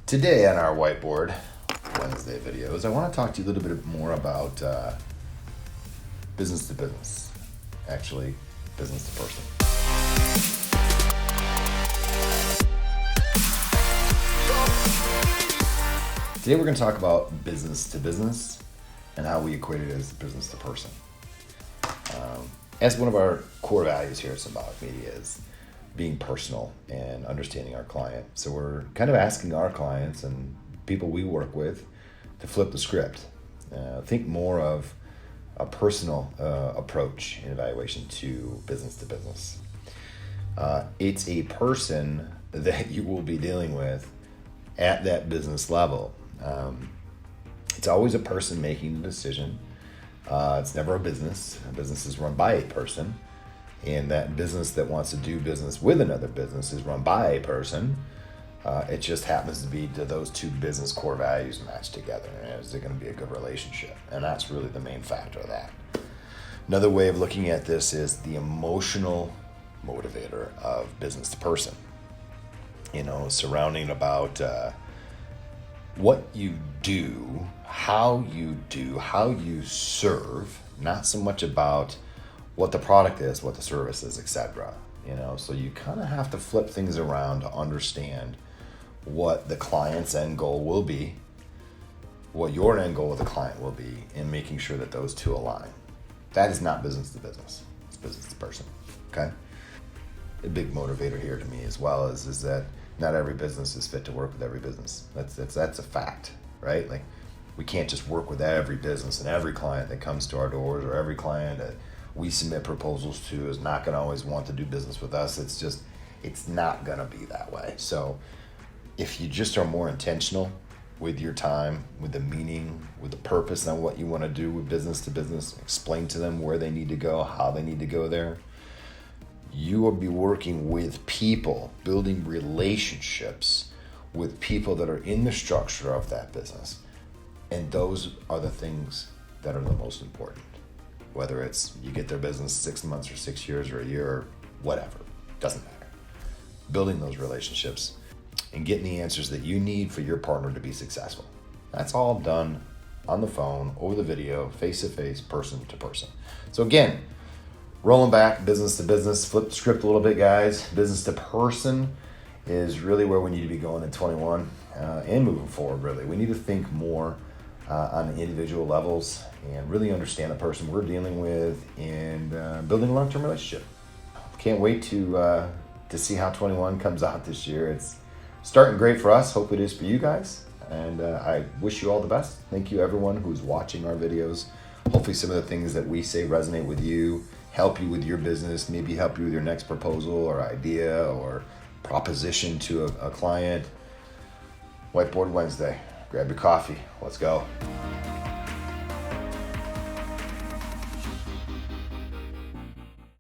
Today on our Whiteboard Wednesday videos, I want to talk to you a little bit more about business to business, actually business to person. Today we're going to talk about business to business and how we equate it as business to person. As one of our core values here at Symbolic Media is being personal and understanding our client. So we're kind of asking our clients and people we work with to flip the script. Think more of a personal approach in evaluation to business. It's a person that you will be dealing with at that business level. It's always a person making the decision. It's never a business. A business is run by a person. And that business that wants to do business with another business is run by a person. It just happens to be that those two business core values match together. And is it going to be a good relationship? And that's really the main factor of that. Another way of looking at this is the emotional motivator of business to person. Surrounding about what you do, how you serve, not so much about what the product is, what the service is, etc. So you kind of have to flip things around to understand what the client's end goal will be, what your end goal with the client will be, and making sure that those two align. That is not business to business. It's business to person. Okay? A big motivator here to me as well is that not every business is fit to work with every business. That's a fact, right? Like, we can't just work with every business and every client that comes to our doors, or every client that we submit proposals to is not going to always want to do business with us. It's not going to be that way. So if you just are more intentional with your time, with the meaning, with the purpose on what you want to do with business to business, explain to them where they need to go, how they need to go there, you will be working with people, building relationships with people that are in the structure of that business. And those are the things that are the most important. Whether it's you get their business 6 months or 6 years or a year or whatever, doesn't matter. Building those relationships and getting the answers that you need for your partner to be successful. That's all done on the phone, over the video, face-to-face, person to person. So again, rolling back, business to business, flip the script a little bit, guys. Business to person is really where we need to be going in 21 and moving forward, really. We need to think more on the individual levels and really understand the person we're dealing with and building a long-term relationship. Can't wait to see how 21 comes out this year. It's starting great for us. Hope it is for you guys. And I wish you all the best. Thank you, everyone who's watching our videos. Hopefully some of the things that we say resonate with you, help you with your business, maybe help you with your next proposal or idea or proposition to a client. Whiteboard Wednesday. Grab your coffee. Let's go.